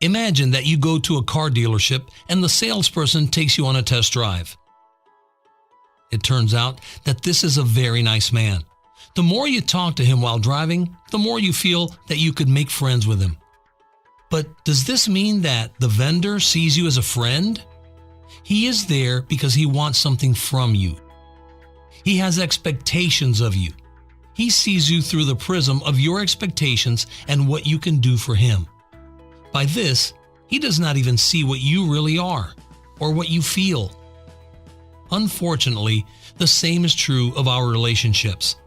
Imagine that you go to a car dealership and the salesperson takes you on a test drive. It turns out that this is a very nice man. The more you talk to him while driving, the more you feel that you could make friends with him. But does this mean that the vendor sees you as a friend? He is there because he wants something from you. He has expectations of you. He sees you through the prism of your expectations and what you can do for him. By this, he does not even see what you really are or what you feel. Unfortunately, the same is true of our relationships.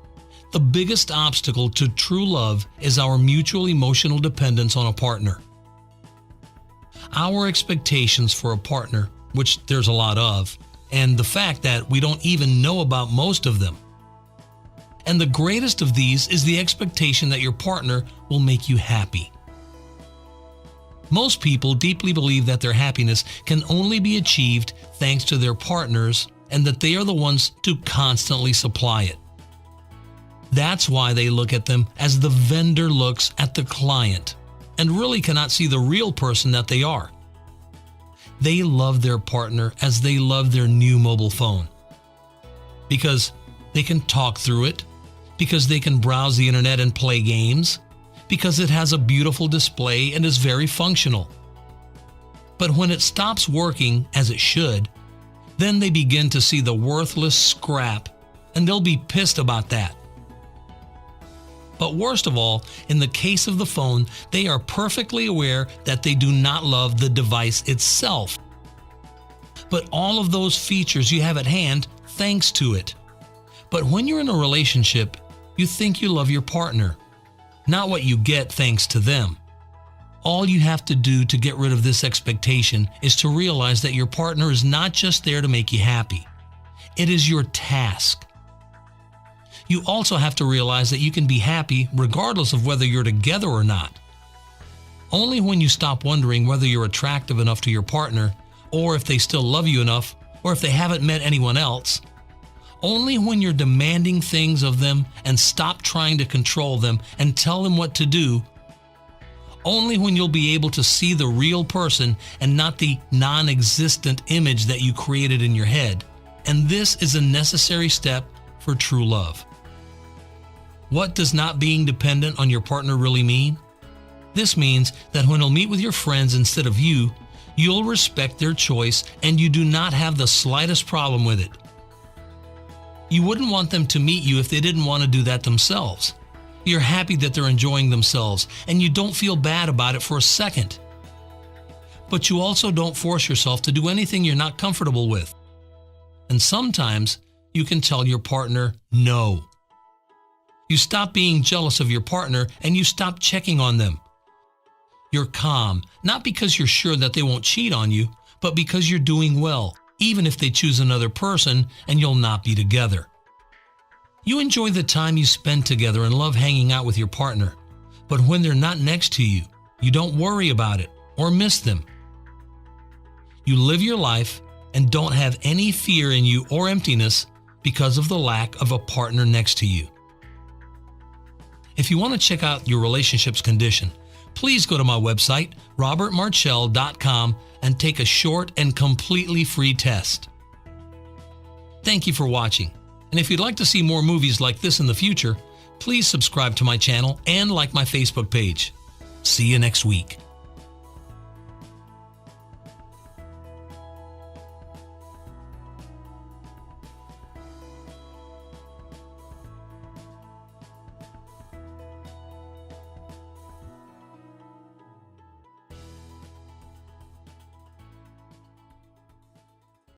The biggest obstacle to true love is our mutual emotional dependence on a partner. Our expectations for a partner, which there's a lot of, and the fact that we don't even know about most of them. And the greatest of these is the expectation that your partner will make you happy. Most people deeply believe that their happiness can only be achieved thanks to their partners and that they are the ones to constantly supply it. That's why they look at them as the vendor looks at the client and really cannot see the real person that they are. They love their partner as they love their new mobile phone because they can talk through it, because they can browse the internet and play games, because it has a beautiful display and is very functional. But when it stops working as it should, then they begin to see the worthless scrap, and they'll be pissed about that. But worst of all, in the case of the phone, they are perfectly aware that they do not love the device itself, but all of those features you have at hand thanks to it. But when you're in a relationship, you think you love your partner, not what you get thanks to them. All you have to do to get rid of this expectation is to realize that your partner is not just there to make you happy. It is your task. You also have to realize that you can be happy regardless of whether you're together or not. Only when you stop wondering whether you're attractive enough to your partner, or if they still love you enough, or if they haven't met anyone else. Only when you're demanding things of them and stop trying to control them and tell them what to do. Only when you'll be able to see the real person and not the non-existent image that you created in your head. And this is a necessary step for true love. What does not being dependent on your partner really mean? This means that when he'll meet with your friends instead of you, you'll respect their choice and you do not have the slightest problem with it. You wouldn't want them to meet you if they didn't want to do that themselves. You're happy that they're enjoying themselves, and you don't feel bad about it for a second. But you also don't force yourself to do anything you're not comfortable with. And sometimes you can tell your partner no. You stop being jealous of your partner and you stop checking on them. You're calm, not because you're sure that they won't cheat on you, but because you're doing well, even if they choose another person and you'll not be together. You enjoy the time you spend together and love hanging out with your partner, but when they're not next to you, you don't worry about it or miss them. You live your life and don't have any fear in you or emptiness because of the lack of a partner next to you. If you want to check out your relationship's condition, please go to my website, robertmarchell.com, and take a short and completely free test. Thank you for watching. And if you'd like to see more movies like this in the future, please subscribe to my channel and like my Facebook page. See you next week.